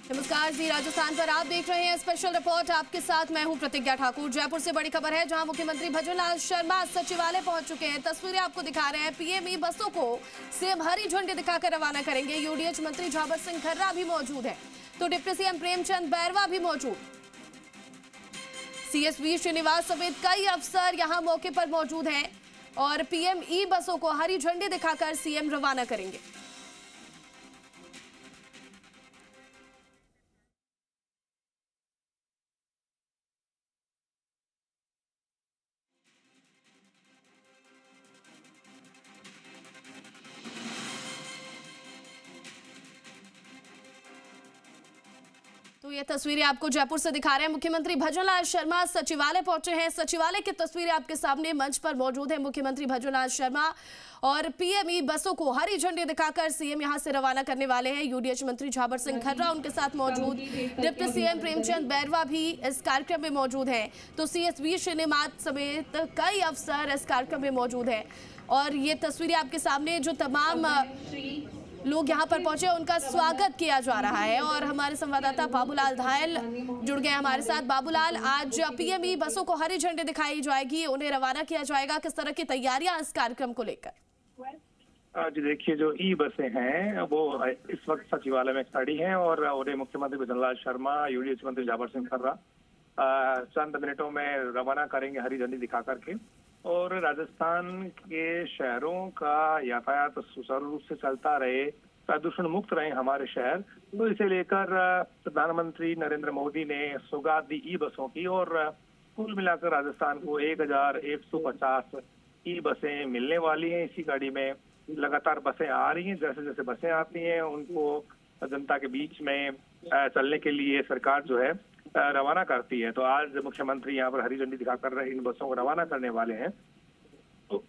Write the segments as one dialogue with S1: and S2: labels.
S1: नमस्कार जी, राजस्थान पर आप देख रहे हैं स्पेशल रिपोर्ट। आपके साथ मैं हूं प्रतिज्ञा ठाकुर। जयपुर से बड़ी खबर है, जहां मुख्यमंत्री भजनलाल शर्मा सचिवालय पहुंच चुके हैं। तस्वीरें आपको दिखा रहे हैं। पीएमई बसों को सीएम हरी झंडी दिखाकर रवाना करेंगे। यूडीएच मंत्री झाबर सिंह खर्रा भी मौजूद है, तो डिप्टी सीएम प्रेमचंद बैरवा भी मौजूद। सीएसवी श्रीनिवास समेत कई अफसर यहां मौके पर मौजूद हैं और पीएमई बसों को हरी झंडी दिखाकर सीएम रवाना करेंगे। तो ये तस्वीरें आपको जयपुर से दिखा रहे हैं। मुख्यमंत्री भजनलाल शर्मा सचिवालय पहुंचे हैं। सचिवालय की तस्वीरें आपके सामने। मंच पर मौजूद है मुख्यमंत्री भजनलाल शर्मा और पीएमई बसों को हरी झंडी दिखाकर सीएम यहां से रवाना करने वाले हैं। यूडीएच मंत्री झाबर सिंह खर्रा उनके साथ मौजूद। डिप्टी सीएम प्रेमचंद बैरवा भी इस कार्यक्रम में मौजूद हैं। तो सीएसवी श्रीनिवास समेत कई अफसर इस कार्यक्रम में मौजूद हैं। और ये तस्वीरें आपके सामने, जो तमाम लोग यहां पर पहुंचे उनका स्वागत किया जा रहा है। और हमारे संवाददाता बाबूलाल धायल जुड़ गए हमारे साथ। बाबूलाल, आज पीएमई बसों को हरी झंडी दिखाई जाएगी, उन्हें रवाना किया जाएगा। किस तरह की तैयारियां इस कार्यक्रम को लेकर?
S2: जी देखिए, जो ई बसें हैं वो इस वक्त सचिवालय में खड़ी हैं और उन्हें मुख्यमंत्री भजनलाल शर्मा, यूडीएच मंत्री झाबर सिंह खर्रा चंद मिनटों में रवाना करेंगे हरी झंडी दिखा करके। और राजस्थान के शहरों का यातायात सुचारू रूप से चलता रहे, प्रदूषण मुक्त रहे हमारे शहर, तो इसे लेकर प्रधानमंत्री नरेंद्र मोदी ने सौगात दी ई बसों की। और कुल मिलाकर राजस्थान को 1150 ई बसें मिलने वाली हैं। इसी गाड़ी में लगातार बसें आ रही हैं। जैसे जैसे बसें आती हैं उनको जनता के बीच में चलने के लिए सरकार जो है रवाना करती है। तो आज मुख्यमंत्री यहाँ पर हरी झंडी दिखाकर इन बसों को रवाना करने वाले हैं। तो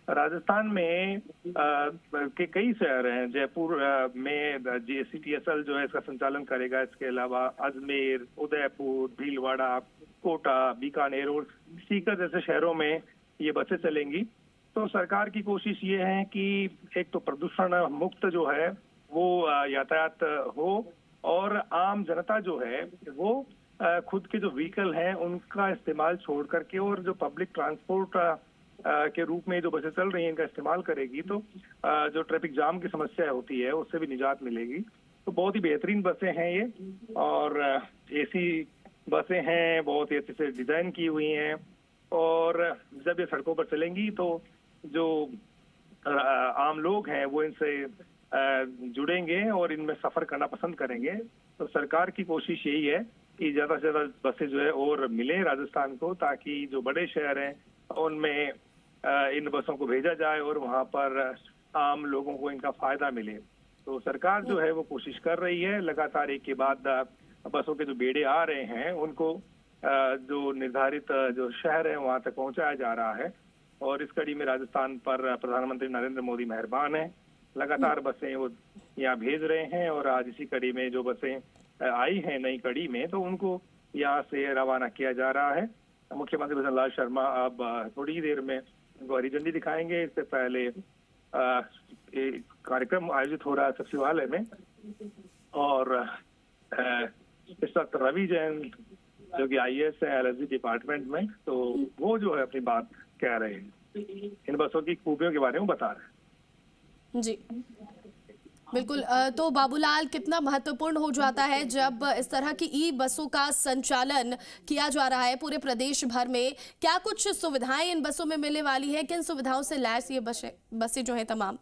S2: राजस्थान में के कई शहर हैं। जयपुर में JCTSL जो है इसका संचालन करेगा। इसके अलावा अजमेर, उदयपुर, भीलवाड़ा, कोटा, बीकानेर और सीकर जैसे शहरों में ये बसें चलेंगी। तो सरकार की कोशिश ये है कि एक तो प्रदूषण मुक्त जो है वो यातायात हो, और आम जनता जो है वो खुद के जो व्हीकल हैं उनका इस्तेमाल छोड़ करके और जो पब्लिक ट्रांसपोर्ट के रूप में जो बसें चल रही हैं इनका इस्तेमाल करेगी। तो जो ट्रैफिक जाम की समस्या होती है उससे भी निजात मिलेगी। तो बहुत ही बेहतरीन बसें हैं ये, और AC बसें हैं, बहुत ही अच्छे से डिजाइन की हुई हैं। और जब ये सड़कों पर चलेंगी तो जो आम लोग हैं वो इनसे जुड़ेंगे और इनमें सफर करना पसंद करेंगे। तो सरकार की कोशिश यही है कि ज्यादा से ज्यादा बसें जो है और मिले राजस्थान को, ताकि जो बड़े शहर हैं उनमें इन बसों को भेजा जाए और वहां पर आम लोगों को इनका फायदा मिले। तो सरकार जो है वो कोशिश कर रही है। लगातार एक के बाद बसों के जो बेड़े आ रहे हैं उनको जो निर्धारित जो शहर है वहां तक पहुंचाया जा रहा है। और इस कड़ी में राजस्थान पर प्रधानमंत्री नरेंद्र मोदी मेहरबान है। लगातार बसें वो यहाँ भेज रहे हैं और आज इसी कड़ी में जो बसें आई हैं नई कड़ी में, तो उनको यहाँ से रवाना किया जा रहा है। मुख्यमंत्री भजनलाल शर्मा अब थोड़ी ही देर में उनको हरी झंडी दिखाएंगे। इससे पहले कार्यक्रम आयोजित हो रहा है सचिवालय में, और इस वक्त रवि जैन जो कि IAS है LSD डिपार्टमेंट में, तो वो जो है अपनी बात कह रहे हैं, इन बसों की खूबियों के बारे में बता रहे हैं।
S1: जी बिल्कुल। तो बाबूलाल, कितना महत्वपूर्ण हो जाता है जब इस तरह की ई बसों का संचालन किया जा रहा है पूरे प्रदेश भर में? क्या कुछ सुविधाएं इन बसों में मिलने वाली हैं? किन सुविधाओं से लैस ये बसें जो हैं तमाम?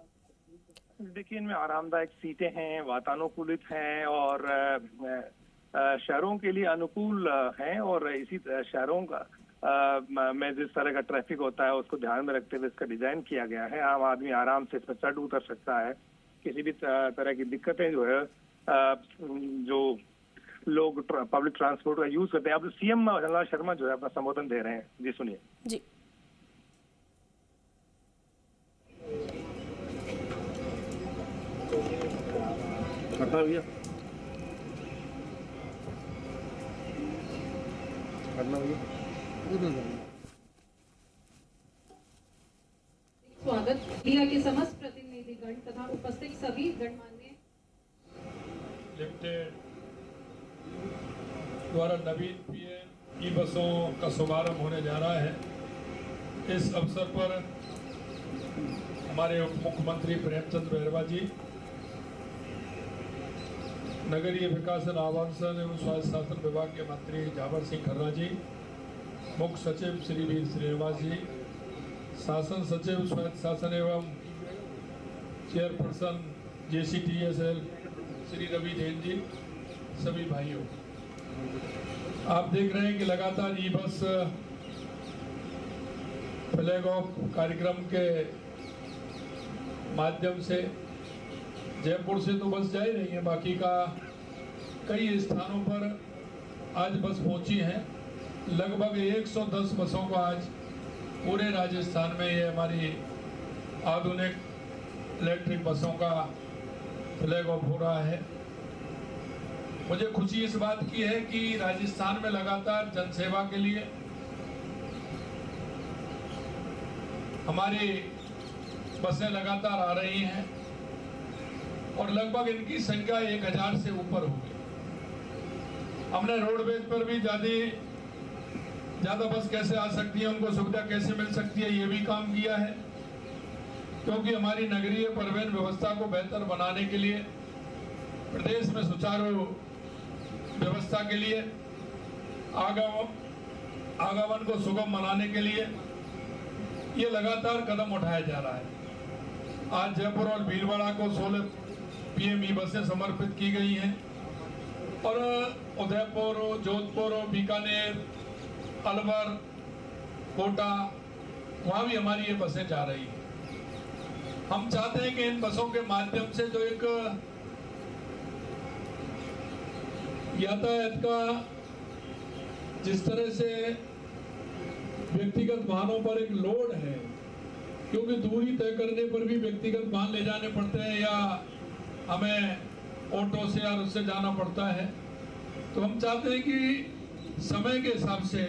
S2: देखिए, इनमें आरामदायक सीटें हैं, वातानुकूलित हैं और शहरों के लिए अनुकूल हैं। और इसी शहरों का में जिस तरह का ट्रैफिक होता है उसको ध्यान में रखते हुए इसका डिजाइन किया गया है। आम आदमी आराम से इसमें चढ़ उतर सकता है। किसी भी तरह की दिक्कतें जो है जो लोग पब्लिक ट्रांसपोर्ट का यूज करते हैं। अब CM भजनलाल शर्मा जो है अपना संबोधन दे रहे हैं। जी सुनिए।
S1: जी
S3: करना भैया, करना भैया।
S4: स्वागत जिला के समस्त प्रतिनिधिगण तथा उपस्थित सभी गणमान्य
S5: द्वारा नवीन पीएम ई बसों का शुभारंभ होने जा रहा है। इस अवसर पर हमारे उप मुख्यमंत्री प्रेमचंद बैरवा जी, नगरीय विकास आवासन एवं स्वास्थ्य शासन विभाग के मंत्री जाबर सिंह खर्रा जी, मुख्य सचिव श्री वी श्रीनिवास जी, शासन सचिव स्वायत्त शासन एवं चेयरपर्सन JCTSL श्री रवि जैन जी, सभी भाइयों, आप देख रहे हैं कि लगातार ई बस फ्लैग ऑफ कार्यक्रम के माध्यम से जयपुर से तो बस जा ही रही है, बाकी का कई स्थानों पर आज बस पहुंची हैं। लगभग 110 बसों को आज पूरे राजस्थान में ये हमारी आधुनिक इलेक्ट्रिक बसों का फ्लैग ऑफ हो रहा है। मुझे खुशी इस बात की है कि राजस्थान में लगातार जनसेवा के लिए हमारी बसें लगातार आ रही हैं और लगभग इनकी संख्या 1000 से ऊपर होगी। हमने रोडवेज पर भी ज्यादा बस कैसे आ सकती है, उनको सुविधा कैसे मिल सकती है, ये भी काम किया है, क्योंकि हमारी नगरीय परिवहन व्यवस्था को बेहतर बनाने के लिए, प्रदेश में सुचारू व्यवस्था के लिए, आगमन को सुगम बनाने के लिए ये लगातार कदम उठाया जा रहा है। आज जयपुर और भीलवाड़ा को 16 PM ई बसें समर्पित की गई हैं और उदयपुर, जोधपुर, बीकानेर, अलवर, कोटा, वहां भी हमारी ये बसें जा रही हैं। हम चाहते हैं कि इन बसों के माध्यम से जो एक यातायात का जिस तरह से व्यक्तिगत वाहनों पर एक लोड है, क्योंकि दूरी तय करने पर भी व्यक्तिगत वाहन ले जाने पड़ते हैं या हमें ऑटो से या उससे जाना पड़ता है, तो हम चाहते हैं कि समय के हिसाब से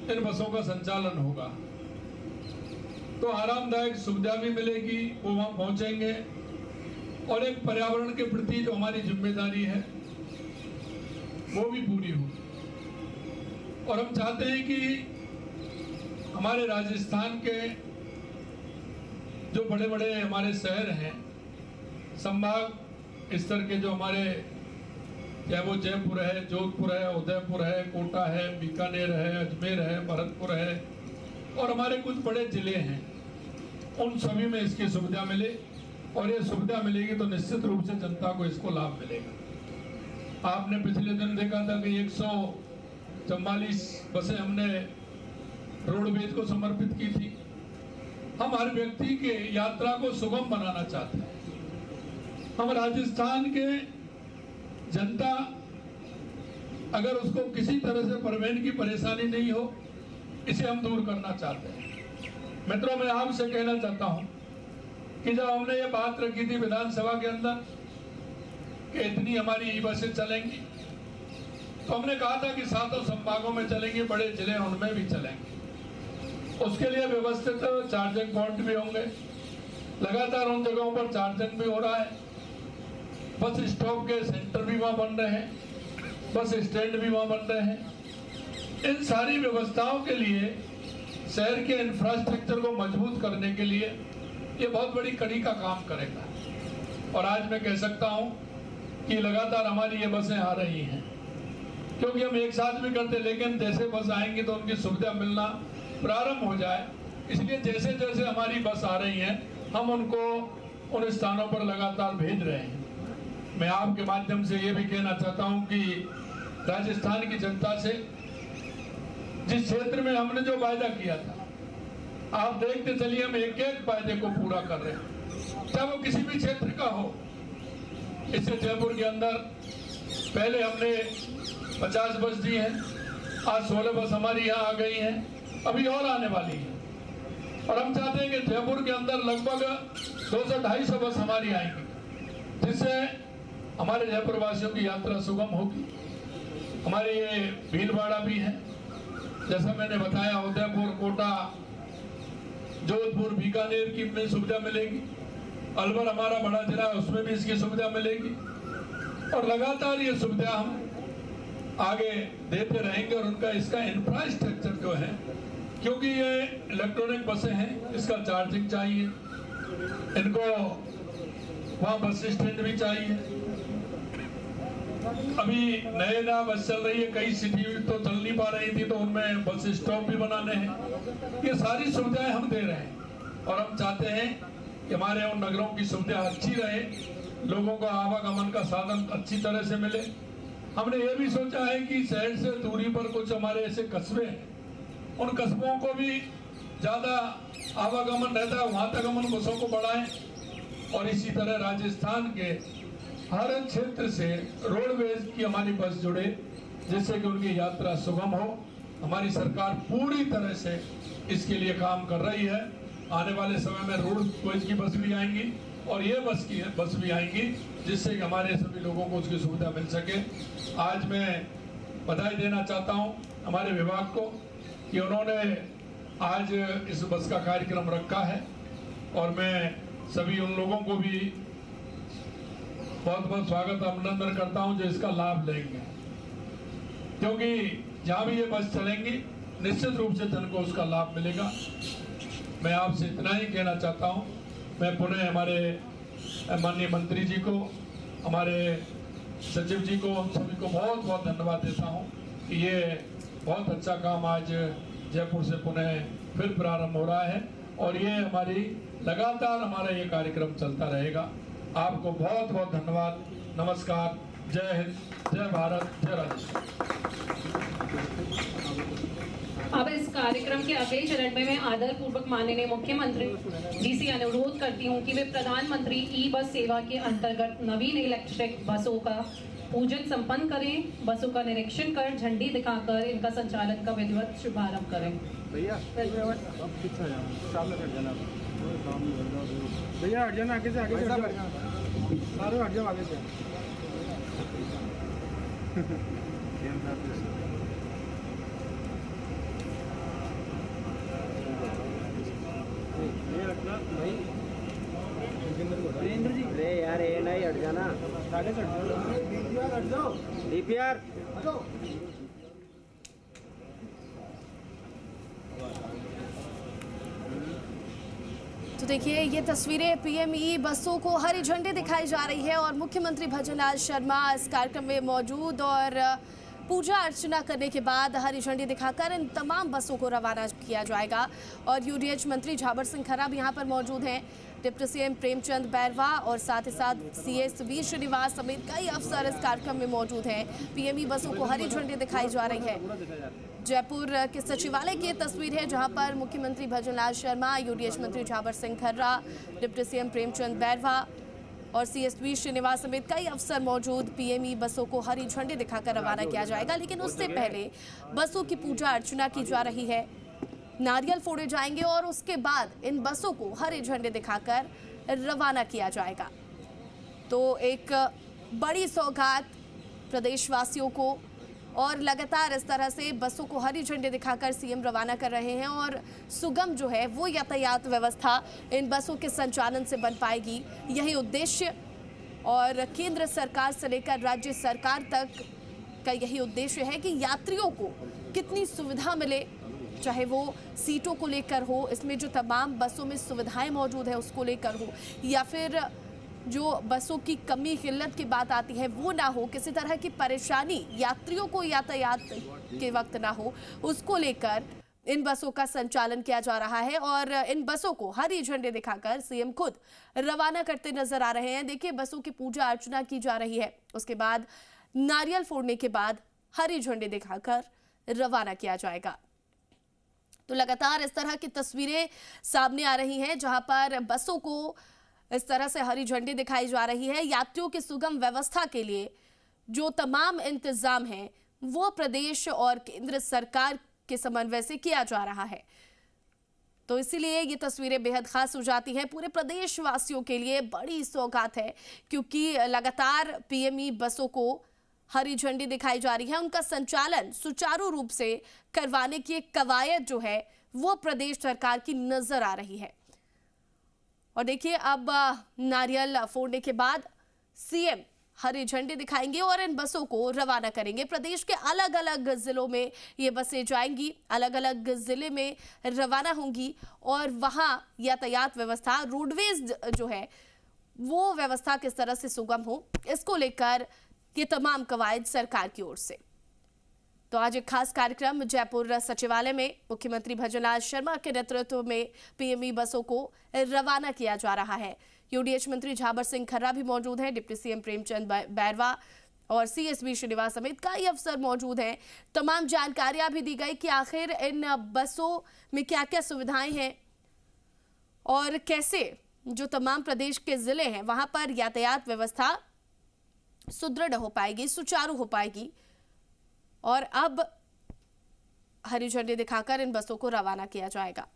S5: इन बसों का संचालन होगा, तो आरामदायक सुविधा भी मिलेगी, वो वहां पहुंचेंगे और एक पर्यावरण के प्रति जो हमारी जिम्मेदारी है वो भी पूरी होगी। और हम चाहते हैं कि हमारे राजस्थान के जो बड़े बड़े हमारे शहर हैं, संभाग स्तर के जो हमारे, चाहे वो जयपुर है, जोधपुर है, उदयपुर है, कोटा है, बीकानेर है, अजमेर है, भरतपुर है और हमारे कुछ बड़े जिले हैं, उन सभी में इसकी सुविधा मिले और ये सुविधा मिलेगी तो निश्चित रूप से जनता को इसको लाभ मिलेगा। आपने पिछले दिन देखा था कि 144 बसें हमने रोडवेज को समर्पित की थी। हम हर व्यक्ति के यात्रा को सुगम बनाना चाहते हैं। हम राजस्थान के जनता अगर उसको किसी तरह से परिवहन की परेशानी नहीं हो, इसे हम दूर करना चाहते हैं। मित्रों, मैं आपसे कहना चाहता हूं कि जब हमने ये बात रखी थी विधानसभा के अंदर कि इतनी हमारी ई बसें चलेंगी, तो हमने कहा था कि 7 संभागों में चलेंगे, बड़े जिले उनमें भी चलेंगे। उसके लिए व्यवस्थित चार्जिंग पॉइंट भी होंगे, लगातार उन जगहों पर चार्जिंग भी हो रहा है, बस स्टॉप के सेंटर भी वहां बन रहे हैं, बस स्टैंड भी वहां बन रहे हैं। इन सारी व्यवस्थाओं के लिए, शहर के इंफ्रास्ट्रक्चर को मजबूत करने के लिए ये बहुत बड़ी कड़ी का काम करेगा। और आज मैं कह सकता हूं कि लगातार हमारी ये बसें आ रही हैं, क्योंकि हम एक साथ भी करते, लेकिन जैसे बस आएंगी तो उनकी सुविधा मिलना प्रारंभ हो जाए, इसलिए जैसे जैसे हमारी बस आ रही हैं हम उनको उन स्थानों पर लगातार भेज रहे हैं। मैं आपके माध्यम से ये भी कहना चाहता हूं कि राजस्थान की जनता से जिस क्षेत्र में हमने जो वायदा किया था, आप देखते चलिए हम एक एक वायदे को पूरा कर रहे हैं, चाहे वो किसी भी क्षेत्र का हो। इससे जयपुर के अंदर पहले हमने 50 बस दी हैं, आज 16 बस हमारी यहाँ आ गई हैं, अभी और आने वाली है। और हम चाहते हैं कि जयपुर के अंदर लगभग 200-250 बस हमारी आएंगी, जिससे हमारे जयपुर वासियों की यात्रा सुगम होगी। हमारे ये भीलवाड़ा भी है, जैसा मैंने बताया, उदयपुर, कोटा, जोधपुर, बीकानेर की में सुविधा मिलेगी। अलवर हमारा बड़ा जिला है, उसमें भी इसकी सुविधा मिलेगी। और लगातार ये सुविधा हम आगे देते रहेंगे और उनका इसका इंफ्रास्ट्रक्चर जो है, क्योंकि ये इलेक्ट्रॉनिक बसें हैं, इसका चार्जिंग चाहिए, इनको वहाँ बस स्टैंड भी चाहिए। अभी नया बस चल रही है, कई सिटी तो चल नहीं पा रही थी, तो उनमें बस स्टॉप भी बनाने हैं। ये सारी सुविधाएं हम दे रहे हैं और हम चाहते हैं कि हमारे उन नगरों की सुविधा अच्छी रहे, लोगों को आवागमन का साधन अच्छी तरह से मिले। हमने ये भी सोचा है कि शहर से दूरी पर कुछ हमारे ऐसे कस्बे हैं, उन कस्बों को भी ज्यादा आवागमन रहता है, वहां तक हम उन बसों को बढ़ाएं और इसी तरह राजस्थान के हर क्षेत्र से रोडवेज की हमारी बस जुड़े, जिससे कि उनकी यात्रा सुगम हो। हमारी सरकार पूरी तरह से इसके लिए काम कर रही है। आने वाले समय में रोडवेज की बस भी आएंगी और ये बस भी आएंगी, जिससे कि हमारे सभी लोगों को उसकी सुविधा मिल सके। आज मैं बधाई देना चाहता हूं हमारे विभाग को कि उन्होंने आज इस बस का कार्यक्रम रखा है और मैं सभी उन लोगों को भी बहुत बहुत स्वागत अभिनंदन करता हूं जो इसका लाभ लेंगे, क्योंकि जहां भी ये बस चलेंगी निश्चित रूप से जन को उसका लाभ मिलेगा। मैं आपसे इतना ही कहना चाहता हूं। मैं पुनः हमारे माननीय मंत्री जी को, हमारे सचिव जी को, सभी को बहुत बहुत धन्यवाद देता हूं कि ये बहुत अच्छा काम आज जयपुर से पुनः फिर प्रारंभ हो रहा है और ये हमारी लगातार हमारा ये कार्यक्रम चलता रहेगा। आपको बहुत बहुत धन्यवाद। नमस्कार। जय हिंद, जय भारत, जय राजस्थान।
S4: अब इस कार्यक्रम के अगले चरण में मैं आदर पूर्वक माननीय मुख्यमंत्री जी से अनुरोध करती हूं कि वे प्रधानमंत्री ई बस सेवा के अंतर्गत नवीन इलेक्ट्रिक बसों का पूजन संपन्न करें, बसों का निरीक्षण कर झंडी दिखाकर इनका संचालन का विधिवत शुभारंभ करें।
S3: भैया भैया हट जाना, आगे से आगे सारे हट जाओ आगे से। वीरेंद्र जी, अरे यार ये नहीं हट जाना, आगे से हट जाओ। डीपीआर
S1: तो देखिए ये तस्वीरें पीएमई बसों को हरी झंडी दिखाई जा रही है और मुख्यमंत्री भजनलाल शर्मा इस कार्यक्रम में मौजूद और पूजा अर्चना करने के बाद हरी झंडी दिखाकर इन तमाम बसों को रवाना किया जाएगा। और यूडीएच मंत्री झाबर सिंह खर्रा भी यहाँ पर मौजूद हैं, डिप्टी सीएम प्रेमचंद बैरवा और साथ ही साथ सीएस वी श्रीनिवास समेत कई अफसर इस कार्यक्रम में मौजूद हैं। पीएमई बसों को हरी झंडी दिखाई जा रही है। जयपुर के सचिवालय की तस्वीर है जहां पर मुख्यमंत्री भजनलाल शर्मा, यूडीएच मंत्री झाबर सिंह खर्रा, डिप्टी सीएम प्रेमचंद बैरवा और सीएसवी श्रीनिवास समेत कई अफसर मौजूद। पीएमई बसों को हरी झंडी दिखाकर रवाना किया जाएगा, लेकिन उससे पहले बसों की पूजा अर्चना की जा रही है, नारियल फोड़े जाएंगे और उसके बाद इन बसों को हरी झंडी दिखाकर रवाना किया जाएगा। तो एक बड़ी सौगात प्रदेशवासियों को और लगातार इस तरह से बसों को हरी झंडी दिखाकर सीएम रवाना कर रहे हैं और सुगम जो है वो यातायात व्यवस्था इन बसों के संचालन से बन पाएगी। यही उद्देश्य और केंद्र सरकार से लेकर राज्य सरकार तक का यही उद्देश्य है कि यात्रियों को कितनी सुविधा मिले, चाहे वो सीटों को लेकर हो, इसमें जो तमाम बसों में सुविधाएं मौजूद है उसको लेकर हो, या फिर जो बसों की कमी किल्लत की बात आती है वो ना हो, किसी तरह की परेशानी यात्रियों को यातायात के वक्त ना हो, उसको लेकर इन बसों का संचालन किया जा रहा है। और इन बसों को हरी झंडी दिखाकर सीएम खुद रवाना करते नजर आ रहे हैं। देखिए बसों की पूजा अर्चना की जा रही है, उसके बाद नारियल फोड़ने के बाद हरी झंडी दिखाकर रवाना किया जाएगा। तो लगातार इस तरह की तस्वीरें सामने आ रही हैं जहां पर बसों को इस तरह से हरी झंडी दिखाई जा रही है। यात्रियों की सुगम व्यवस्था के लिए जो तमाम इंतजाम हैं वो प्रदेश और केंद्र सरकार के समन्वय से किया जा रहा है। तो इसीलिए ये तस्वीरें बेहद खास हो जाती हैं। पूरे प्रदेश वासियों के लिए बड़ी सौगात है, क्योंकि लगातार पीएमई बसों को हरी झंडी दिखाई जा रही है। उनका संचालन सुचारू रूप से करवाने की एक कवायद जो है वो प्रदेश सरकार की नजर आ रही है। और देखिए अब नारियल फोड़ने के बाद सीएम हरी झंडी दिखाएंगे और इन बसों को रवाना करेंगे। प्रदेश के अलग अलग जिलों में ये बसें जाएंगी, अलग अलग जिले में रवाना होंगी और वहां यातायात व्यवस्था, रोडवेज जो है वो व्यवस्था किस तरह से सुगम हो, इसको लेकर ये तमाम कवायद सरकार की ओर से। तो आज एक खास कार्यक्रम जयपुर सचिवालय में मुख्यमंत्री भजनलाल शर्मा के नेतृत्व में पीएमई बसों को रवाना किया जा रहा है। यूडीएच मंत्री झाबर सिंह खर्रा भी मौजूद हैं, डिप्टी सीएम प्रेमचंद बैरवा और सीएसबी श्रीनिवास समेत कई अफसर मौजूद हैं। तमाम जानकारियां भी दी गई कि आखिर इन बसों में क्या क्या सुविधाएं हैं और कैसे जो तमाम प्रदेश के जिले हैं वहां पर यातायात व्यवस्था सुदृढ़ हो पाएगी, सुचारू हो पाएगी। और अब हरी झंडी दिखाकर इन बसों को रवाना किया जाएगा।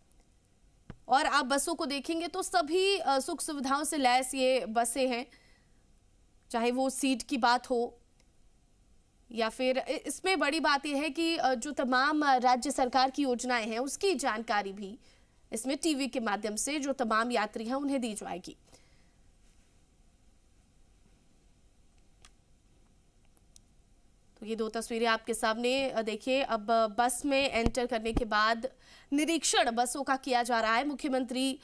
S1: और आप बसों को देखेंगे तो सभी सुख सुविधाओं से लैस ये बसें हैं, चाहे वो सीट की बात हो या फिर इसमें बड़ी बात यह है कि जो तमाम राज्य सरकार की योजनाएं हैं उसकी जानकारी भी इसमें टीवी के माध्यम से जो तमाम यात्री हैं उन्हें दी जाएगी। तो ये दो तस्वीरें आपके सामने देखिए। अब बस में एंटर करने के बाद निरीक्षण बसों का किया जा रहा है। मुख्यमंत्री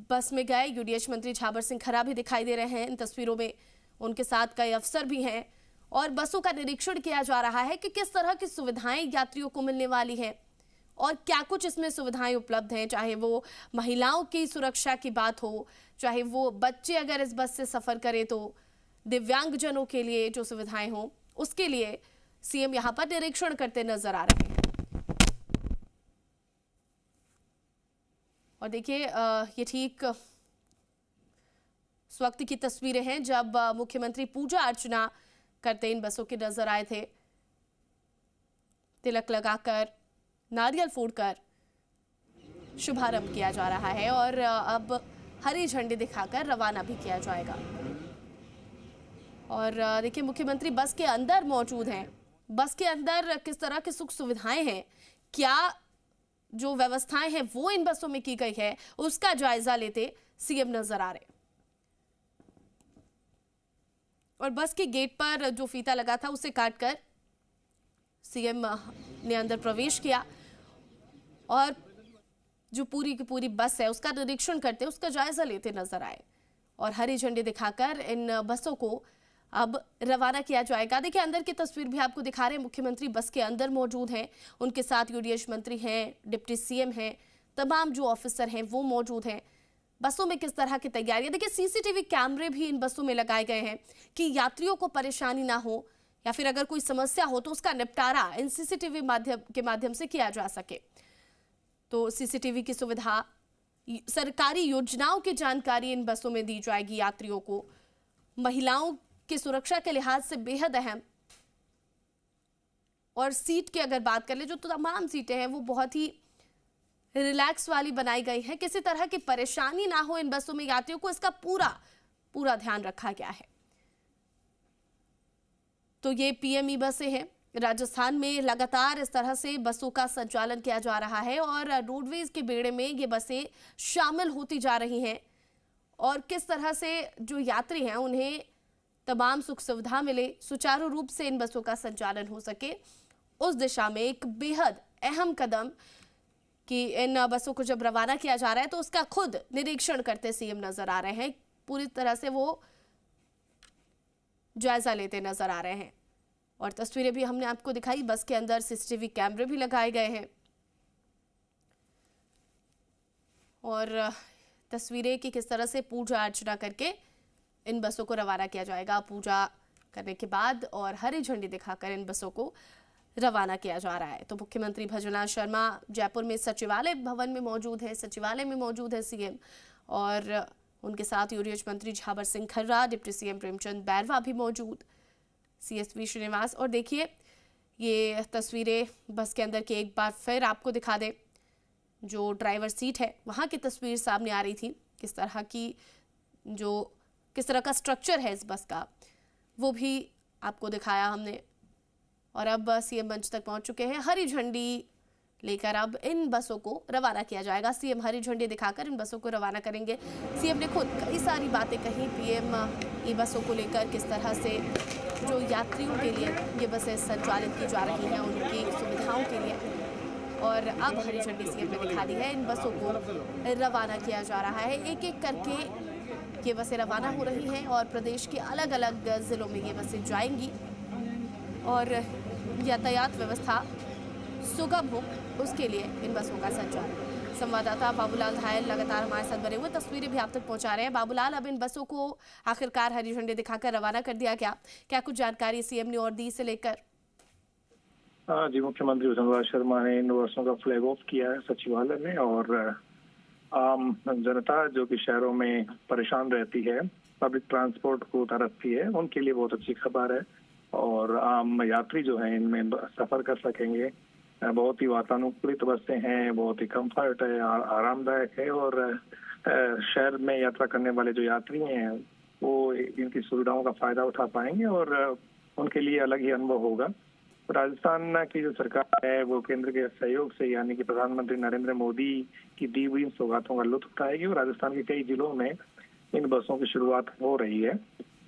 S1: बस में गए, यूडीएच मंत्री झाबर सिंह खर्रा भी दिखाई दे रहे हैं इन तस्वीरों में, उनके साथ कई अफसर भी हैं और बसों का निरीक्षण किया जा रहा है कि किस तरह की सुविधाएं यात्रियों को मिलने वाली हैं और क्या कुछ इसमें सुविधाएं उपलब्ध हैं, चाहे वो महिलाओं की सुरक्षा की बात हो, चाहे वो बच्चे अगर इस बस से सफर करें तो दिव्यांगजनों के लिए जो सुविधाएं हों, उसके लिए सीएम यहां पर निरीक्षण करते नजर आ रहे हैं। और देखिए ये ठीक उस वक्त की तस्वीरें हैं जब मुख्यमंत्री पूजा अर्चना करते इन बसों के नजर आए थे। तिलक लगाकर, नारियल फोड़कर शुभारंभ किया जा रहा है और अब हरी झंडी दिखाकर रवाना भी किया जाएगा। और देखिए मुख्यमंत्री बस के अंदर मौजूद हैं। बस के अंदर किस तरह की सुख सुविधाएं हैं, क्या जो व्यवस्थाएं हैं वो इन बसों में की गई है, उसका जायजा लेते सीएम नजर आ रहे। और बस के गेट पर जो फीता लगा था उसे काटकर सीएम ने अंदर प्रवेश किया और जो पूरी की पूरी बस है उसका निरीक्षण करते, उसका जायजा लेते नजर आए और हरी झंडी दिखाकर इन बसों को अब रवाना किया जाएगा। देखिए अंदर की तस्वीर भी आपको दिखा रहे हैं। मुख्यमंत्री बस के अंदर मौजूद हैं, उनके साथ यूडीएच मंत्री हैं, डिप्टी सीएम हैं, तमाम जो ऑफिसर हैं वो मौजूद हैं। बसों में किस तरह की तैयारियां, देखिए सीसीटीवी कैमरे भी इन बसों में लगाए गए हैं कि यात्रियों को परेशानी ना हो या फिर अगर कोई समस्या हो तो उसका निपटारा इन सीसीटीवी के माध्यम से किया जा सके। तो सीसीटीवी की सुविधा, सरकारी योजनाओं की जानकारी इन बसों में दी जाएगी यात्रियों को। महिलाओं की सुरक्षा के लिहाज से बेहद अहम। और सीट की अगर बात कर ले, जो तमाम सीटें हैं वो बहुत ही रिलैक्स वाली बनाई गई है, किसी तरह की परेशानी ना हो इन बसों में यात्रियों को, इसका पूरा ध्यान रखा गया है। तो ये पीएमई बसें हैं। राजस्थान में लगातार इस तरह से बसों का संचालन किया जा रहा है और रोडवेज के बेड़े में ये बसें शामिल होती जा रही हैं और किस तरह से जो यात्री हैं उन्हें तमाम सुख सुविधा मिले, सुचारू रूप से इन बसों का संचालन हो सके, उस दिशा में एक बेहद अहम कदम कि इन बसों को जब रवाना किया जा रहा है तो उसका खुद निरीक्षण करते सीएम नजर आ रहे हैं। पूरी तरह से वो जायजा लेते नजर आ रहे हैं और तस्वीरें भी हमने आपको दिखाई। बस के अंदर सीसीटीवी कैमरे भी लगाए गए हैं और तस्वीरें कि किस तरह से पूजा अर्चना करके इन बसों को रवाना किया जाएगा। पूजा करने के बाद और हरी झंडी दिखाकर इन बसों को रवाना किया जा रहा है। तो मुख्यमंत्री भजनलाल शर्मा जयपुर में सचिवालय भवन में मौजूद है, सचिवालय में मौजूद है सीएम और उनके साथ यूडीएच मंत्री झाबर सिंह खर्रा, डिप्टी सीएम प्रेमचंद बैरवा भी मौजूद, सीएसबी श्रीनिवास। और देखिए ये तस्वीरें बस के अंदर की एक बार फिर आपको दिखा दें। जो ड्राइवर सीट है वहाँ की तस्वीर सामने आ रही थी, किस तरह का स्ट्रक्चर है इस बस का वो भी आपको दिखाया हमने। और अब सीएम मंच तक पहुंच चुके हैं। हरी झंडी लेकर अब इन बसों को रवाना किया जाएगा। सीएम हरी झंडी दिखाकर इन बसों को रवाना करेंगे। सीएम ने खुद कई सारी बातें कही पीएम ई बसों को लेकर, किस तरह से जो यात्रियों के लिए ये बसें संचालित की जा रही हैं उनकी सुविधाओं के लिए, और अब हरी झंडी सीएम ने दिखा दी है। इन बसों को रवाना किया जा रहा है, एक एक करके ये बसें रवाना हो रही हैं और प्रदेश के अलग अलग ज़िलों में ये बसें जाएंगी और यातायात व्यवस्था सुगम हो उसके लिए इन बसों का संचालन। संवाददाता बाबूलाल धायल लगातार हमारे साथ बने हुए, तस्वीरें भी आप तक पहुंचा रहे हैं। बाबूलाल, अब इन बसों को आखिरकार हरी झंडी दिखाकर रवाना कर दिया गया, क्या कुछ जानकारी सीएम ने और दी इसे लेकर?
S2: जी, मुख्यमंत्री भजनलाल शर्मा ने इन बसों का फ्लैग ऑफ किया है सचिवालय में, और आम जनता जो कि शहरों में परेशान रहती है, पब्लिक ट्रांसपोर्ट को तरसती है, उनके लिए बहुत अच्छी खबर है। और आम यात्री जो है इनमें सफर कर सकेंगे। बहुत ही वातानुकूलित बसें हैं, बहुत ही कंफर्ट है, आरामदायक है, और शहर में यात्रा करने वाले जो यात्री हैं वो इनकी सुविधाओं का फायदा उठा पाएंगे और उनके लिए अलग ही अनुभव होगा। राजस्थान की जो सरकार है वो केंद्र के सहयोग से, यानी कि प्रधानमंत्री नरेंद्र मोदी की दी हुई इन सौगातों का लुत्फ उठाएगी और राजस्थान के कई जिलों में इन बसों की शुरुआत हो रही है।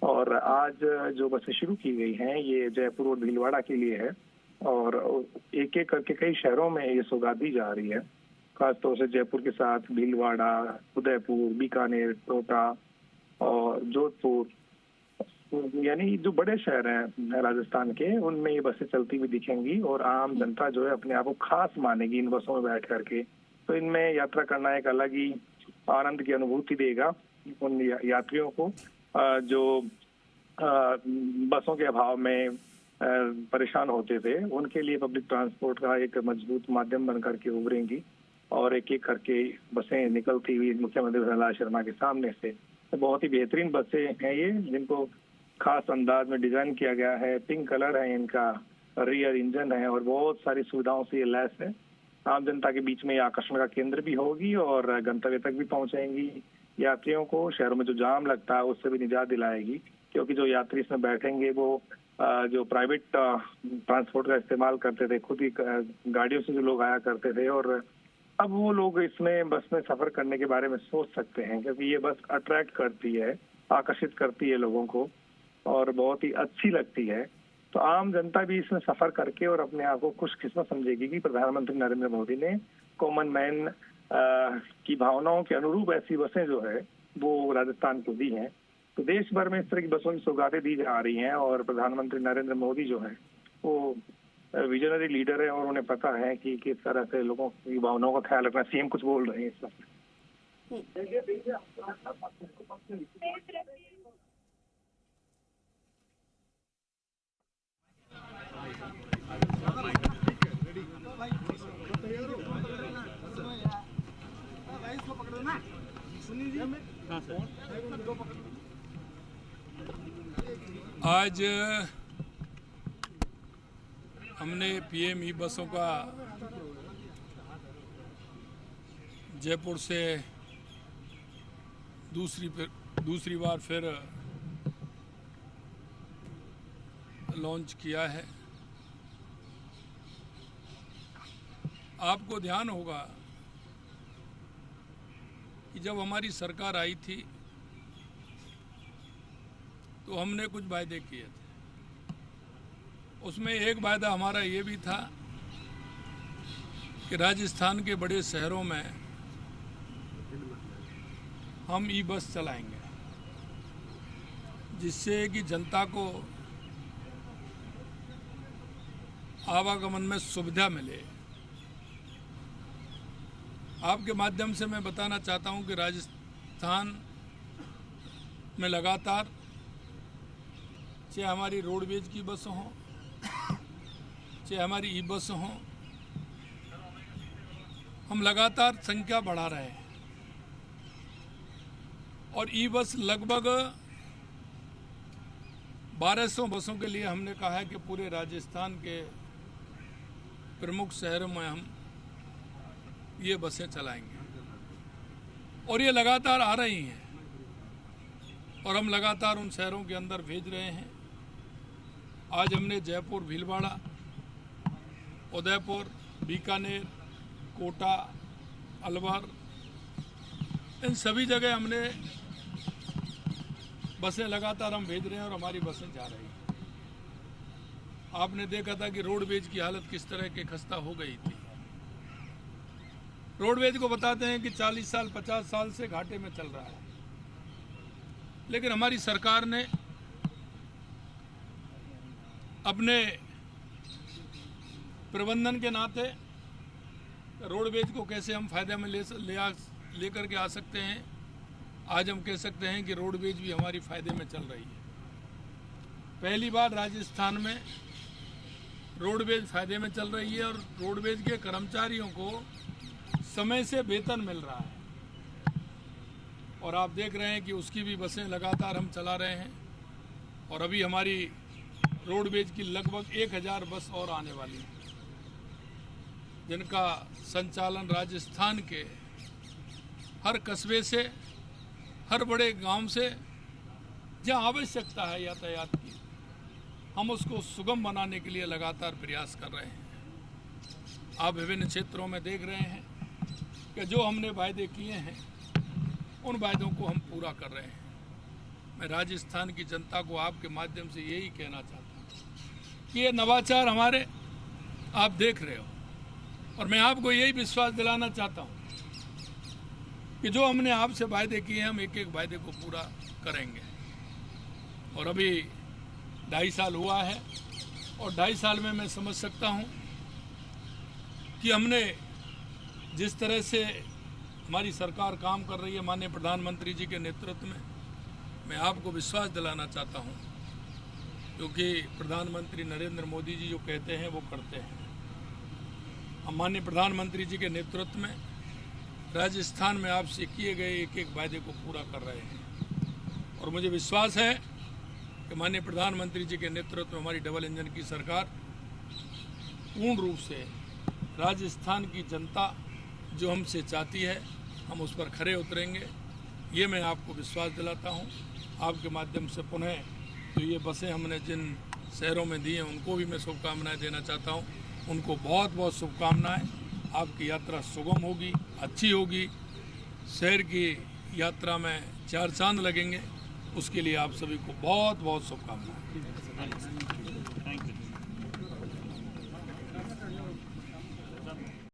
S2: और आज जो बसें शुरू की गई हैं ये जयपुर और भीलवाड़ा के लिए है, और एक एक करके कई शहरों में ये सौगात दी जा रही है। खासतौर से जयपुर के साथ भीलवाड़ा, उदयपुर, बीकानेर, कोटा और जोधपुर, यानी जो बड़े शहर हैं राजस्थान के, उनमें ये बसें चलती हुई दिखेंगी और आम जनता जो है अपने आप को खास मानेगी इन बसों में बैठ करके। तो इनमें यात्रा करना एक अलग ही आनंद की अनुभूति देगा उन यात्रियों को जो बसों के अभाव में परेशान होते थे। उनके लिए पब्लिक ट्रांसपोर्ट का एक मजबूत माध्यम बनकर के उभरेंगी और एक एक करके बसें निकलती हुई मुख्यमंत्री भजनलाल शर्मा के सामने से। तो बहुत ही बेहतरीन बसें हैं ये, जिनको खास अंदाज में डिजाइन किया गया है। पिंक कलर है इनका, रियर इंजन है और बहुत सारी सुविधाओं से ये लैस है। आम जनता के बीच में ये आकर्षण का केंद्र भी होगी और गंतव्य तक भी पहुंचाएंगी। यात्रियों को शहरों में जो जाम लगता है उससे भी निजात दिलाएगी, क्योंकि जो यात्री इसमें बैठेंगे वो जो प्राइवेट ट्रांसपोर्ट का इस्तेमाल करते थे, खुद ही गाड़ियों से जो लोग आया करते थे, और अब वो लोग इसमें बस में सफर करने के बारे में सोच सकते हैं, क्योंकि ये बस अट्रैक्ट करती है, आकर्षित करती है लोगों को और बहुत ही अच्छी लगती है। तो आम जनता भी इसमें सफर करके और अपने आप को खुशकिस्मत समझेगी कि प्रधानमंत्री नरेंद्र मोदी ने कॉमन मैन की भावनाओं के अनुरूप ऐसी बसें जो है वो राजस्थान को दी हैं। तो देश भर में इस तरह की बसों की सौगातें दी जा रही हैं और प्रधानमंत्री नरेंद्र मोदी जो है वो विजनरी लीडर है और उन्हें पता है कि किस तरह से लोगों की भावनाओं का ख्याल रखना। सीएम कुछ बोल रहे हैं इस वक्त।
S5: आज हमने पीएम ई बसों का जयपुर से दूसरी बार फिर लॉन्च किया है। आपको ध्यान होगा कि जब हमारी सरकार आई थी तो हमने कुछ वायदे किए थे। उसमें एक वायदा हमारा ये भी था कि राजस्थान के बड़े शहरों में हम ई बस चलाएंगे, जिससे कि जनता को आवागमन में सुविधा मिले। आपके माध्यम से मैं बताना चाहता हूं कि राजस्थान में लगातार चाहे हमारी रोडवेज की बस हों, चाहे हमारी ई बस हों, हम लगातार संख्या बढ़ा रहे हैं और ई बस लगभग 1200 बसों के लिए हमने कहा है कि पूरे राजस्थान के प्रमुख शहरों में हम ये बसें चलाएंगे और ये लगातार आ रही हैं और हम लगातार उन शहरों के अंदर भेज रहे हैं। आज हमने जयपुर, भीलवाड़ा, उदयपुर, बीकानेर, कोटा, अलवर, इन सभी जगह हमने बसें लगातार हम भेज रहे हैं और हमारी बसें जा रही हैं। आपने देखा था कि रोडवेज की हालत किस तरह के खस्ता हो गई थी। रोडवेज को बताते हैं कि 40 साल 50 साल से घाटे में चल रहा है, लेकिन हमारी सरकार ने अपने प्रबंधन के नाते रोडवेज को कैसे हम फायदे में लेकर के आ सकते हैं, आज हम कह सकते हैं कि रोडवेज भी हमारी फायदे में चल रही है। पहली बार राजस्थान में रोडवेज फायदे में चल रही है और रोडवेज के कर्मचारियों को समय से वेतन मिल रहा है और आप देख रहे हैं कि उसकी भी बसें लगातार हम चला रहे हैं और अभी हमारी रोडवेज की लगभग 1000 बस और आने वाली है, जिनका संचालन राजस्थान के हर कस्बे से, हर बड़े गांव से जहां आवश्यकता है यातायात की, हम उसको सुगम बनाने के लिए लगातार प्रयास कर रहे हैं। आप विभिन्न क्षेत्रों में देख रहे हैं कि जो हमने वायदे किए हैं उन वायदों को हम पूरा कर रहे हैं। मैं राजस्थान की जनता को आपके माध्यम से यही कहना चाहता हूँ कि ये नवाचार हमारे आप देख रहे हो और मैं आपको यही विश्वास दिलाना चाहता हूँ कि जो हमने आपसे वायदे किए हैं हम एक एक वायदे को पूरा करेंगे। और अभी 2.5 साल हुआ है और 2.5 साल में मैं समझ सकता हूँ कि हमने जिस तरह से हमारी सरकार काम कर रही है माननीय प्रधानमंत्री जी के नेतृत्व में, मैं आपको विश्वास दिलाना चाहता हूँ, क्योंकि प्रधानमंत्री नरेंद्र मोदी जी जो कहते हैं वो करते हैं। हम माननीय प्रधानमंत्री जी के नेतृत्व में राजस्थान में आपसे किए गए एक एक वायदे को पूरा कर रहे हैं और मुझे विश्वास है कि माननीय प्रधानमंत्री जी के नेतृत्व में हमारी डबल इंजन की सरकार पूर्ण रूप से राजस्थान की जनता जो हमसे चाहती है हम उस पर खरे उतरेंगे। ये मैं आपको विश्वास दिलाता हूँ। आपके माध्यम से पुनः तो ये बसें हमने जिन शहरों में दी हैं उनको भी मैं शुभकामनाएं देना चाहता हूँ। उनको बहुत बहुत शुभकामनाएं। आपकी यात्रा सुगम होगी, अच्छी होगी, शहर की यात्रा में 4 चांद लगेंगे, उसके लिए आप सभी को बहुत बहुत शुभकामनाएं।